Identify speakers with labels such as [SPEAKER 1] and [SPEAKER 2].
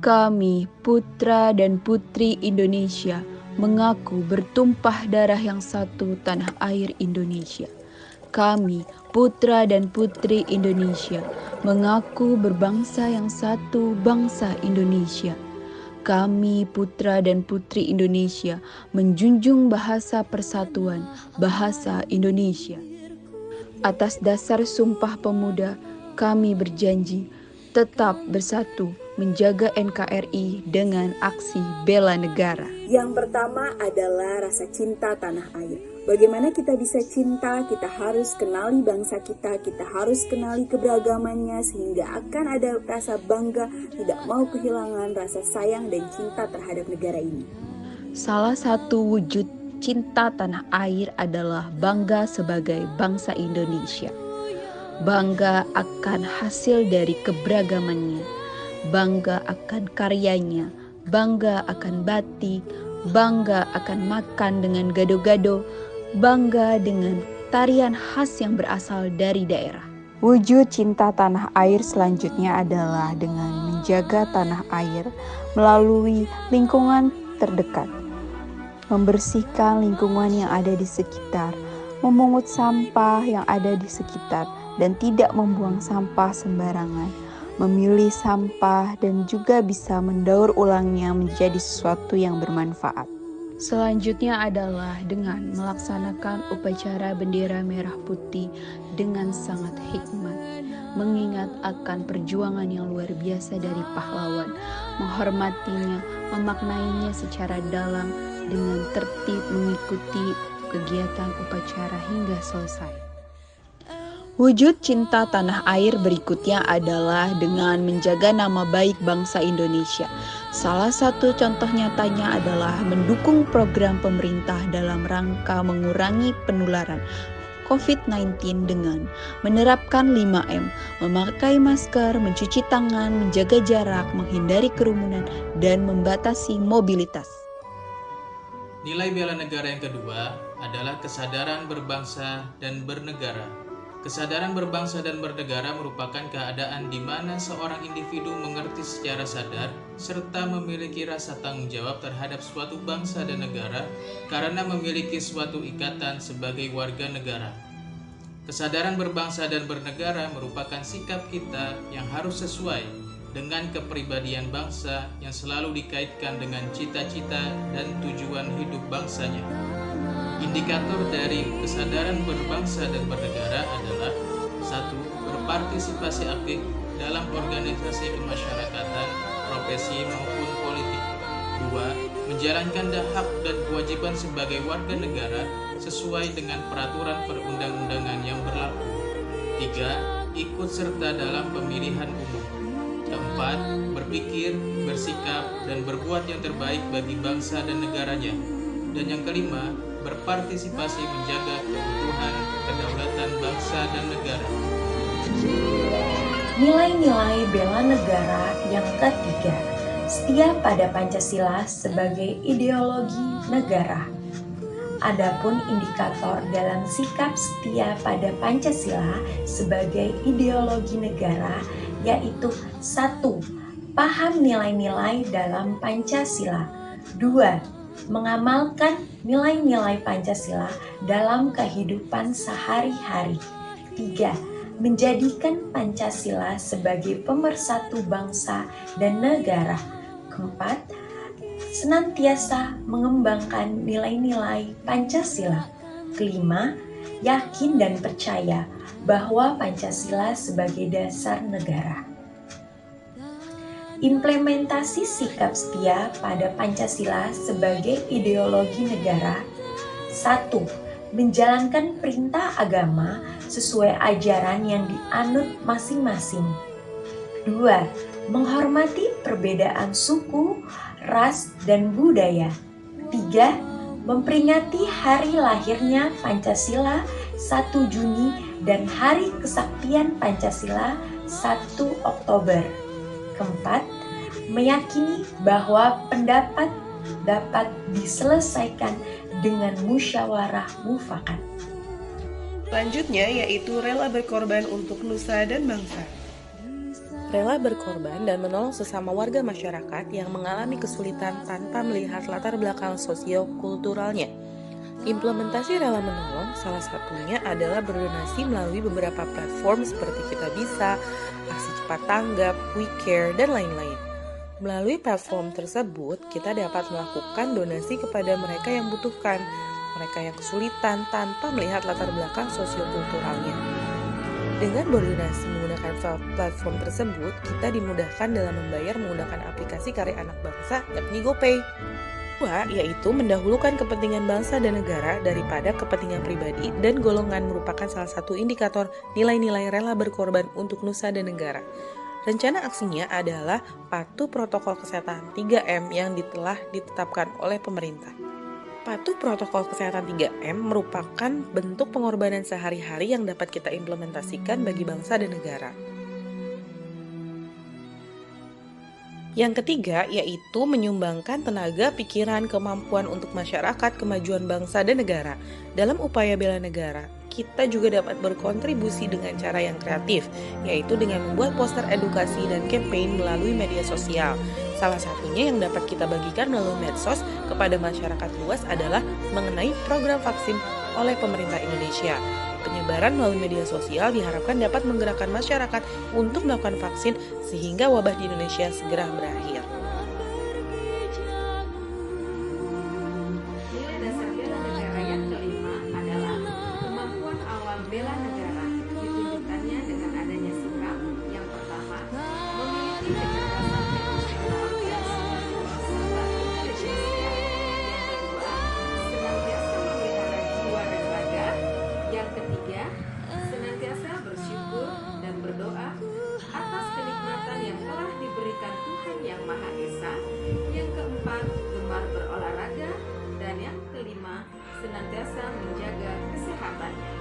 [SPEAKER 1] Kami, putra dan putri Indonesia, mengaku bertumpah darah yang satu tanah air Indonesia. Kami, putra dan putri Indonesia, mengaku berbangsa yang satu, bangsa Indonesia. Kami, putra dan putri Indonesia, menjunjung bahasa persatuan, bahasa Indonesia. Atas dasar Sumpah Pemuda, kami berjanji tetap bersatu menjaga NKRI dengan aksi bela negara.
[SPEAKER 2] Yang pertama adalah rasa cinta tanah air. Bagaimana kita bisa cinta? Kita harus kenali bangsa kita harus kenali keberagamannya sehingga akan ada rasa bangga, tidak mau kehilangan rasa sayang dan cinta terhadap negara ini.
[SPEAKER 1] Salah satu wujud cinta tanah air adalah bangga sebagai bangsa Indonesia. Bangga akan hasil dari keberagamannya, bangga akan karyanya, bangga akan batik, bangga akan makan dengan gado-gado, bangga dengan tarian khas yang berasal dari daerah. Wujud cinta tanah air selanjutnya adalah dengan menjaga tanah air melalui lingkungan terdekat, membersihkan lingkungan yang ada di sekitar, memungut sampah yang ada di sekitar, dan tidak membuang sampah sembarangan, memilih sampah dan juga bisa mendaur ulangnya menjadi sesuatu yang bermanfaat. Selanjutnya adalah dengan melaksanakan upacara bendera merah putih dengan sangat hikmat, mengingat akan perjuangan yang luar biasa dari pahlawan, menghormatinya, memaknainya secara dalam dengan tertib mengikuti kegiatan upacara hingga selesai. Wujud cinta tanah air berikutnya adalah dengan menjaga nama baik bangsa Indonesia. Salah satu contoh nyatanya adalah mendukung program pemerintah dalam rangka mengurangi penularan COVID-19 dengan menerapkan 5M, memakai masker, mencuci tangan, menjaga jarak, menghindari kerumunan, dan membatasi mobilitas.
[SPEAKER 3] Nilai bela negara yang kedua adalah kesadaran berbangsa dan bernegara. Kesadaran berbangsa dan bernegara merupakan keadaan di mana seorang individu mengerti secara sadar serta memiliki rasa tanggung jawab terhadap suatu bangsa dan negara karena memiliki suatu ikatan sebagai warga negara. Kesadaran berbangsa dan bernegara merupakan sikap kita yang harus sesuai dengan kepribadian bangsa yang selalu dikaitkan dengan cita-cita dan tujuan hidup bangsanya. Indikator dari kesadaran berbangsa dan bernegara adalah 1. Berpartisipasi aktif dalam organisasi kemasyarakatan, profesi maupun politik. 2. Menjalankan hak dan kewajiban sebagai warga negara sesuai dengan peraturan perundang-undangan yang berlaku. 3. Ikut serta dalam pemilihan umum. 4. Berpikir, bersikap, dan berbuat yang terbaik bagi bangsa dan negaranya. Dan yang kelima, berpartisipasi menjaga keutuhan kedaulatan bangsa dan negara.
[SPEAKER 4] Nilai-nilai bela negara yang ketiga, setia pada Pancasila sebagai ideologi negara. Adapun indikator dalam sikap setia pada Pancasila sebagai ideologi negara yaitu 1. Paham nilai-nilai dalam Pancasila. 2. Mengamalkan nilai-nilai Pancasila dalam kehidupan sehari-hari. 3. Menjadikan Pancasila sebagai pemersatu bangsa dan negara. 4. Senantiasa mengembangkan nilai-nilai Pancasila. 5. Yakin dan percaya bahwa Pancasila sebagai dasar negara. Implementasi sikap setia pada Pancasila sebagai ideologi negara. 1. Menjalankan perintah agama sesuai ajaran yang dianut masing-masing. 2. Menghormati perbedaan suku, ras, dan budaya. 3. Memperingati hari lahirnya Pancasila 1 Juni dan Hari Kesaktian Pancasila 1 Oktober. 4. Meyakini bahwa pendapat dapat diselesaikan dengan musyawarah mufakat.
[SPEAKER 5] Selanjutnya yaitu rela berkorban untuk nusa dan bangsa. rela berkorban dan menolong sesama warga masyarakat yang mengalami kesulitan tanpa melihat latar belakang sosio-kulturalnya. Implementasi rela menolong salah satunya adalah berdonasi melalui beberapa platform seperti Kita Bisa, Aksi Cepat Tanggap, We Care, dan lain-lain. Melalui platform tersebut, kita dapat melakukan donasi kepada mereka yang membutuhkan, mereka yang kesulitan tanpa melihat latar belakang sosiokulturalnya. Dengan berdonasi menggunakan platform tersebut, kita dimudahkan dalam membayar menggunakan aplikasi karya anak bangsa yakni GoPay. Kedua, yaitu mendahulukan kepentingan bangsa dan negara daripada kepentingan pribadi dan golongan merupakan salah satu indikator nilai-nilai rela berkorban untuk nusa dan negara. Rencana aksinya adalah patuh protokol kesehatan 3M yang telah ditetapkan oleh pemerintah. Patuh protokol kesehatan 3M merupakan bentuk pengorbanan sehari-hari yang dapat kita implementasikan bagi bangsa dan negara. Yang ketiga, yaitu menyumbangkan tenaga, pikiran, kemampuan untuk masyarakat, kemajuan bangsa dan negara. Dalam upaya bela negara, kita juga dapat berkontribusi dengan cara yang kreatif, yaitu dengan membuat poster edukasi dan campaign melalui media sosial. Salah satunya yang dapat kita bagikan melalui medsos kepada masyarakat luas adalah mengenai program vaksin oleh pemerintah Indonesia. Penyebaran melalui media sosial diharapkan dapat menggerakkan masyarakat untuk melakukan vaksin sehingga wabah di Indonesia segera berakhir.
[SPEAKER 6] Nilai dasar bela negara yang kelima adalah kemampuan awal bela negara. Ditunjukkannya dengan adanya sikap yang pertama, memiliki kecerdasan emosional yang serta intelijensia. Yang kedua, senantiasa memelihara jiwa dan raga. Yang ketiga, senantiasa bersyukur dan berdoa atas kenikmatan yang telah diberikan Tuhan Yang Maha Esa. Yang keempat, gemar berolahraga. Dan yang kelima, senantiasa menjaga kesehatannya.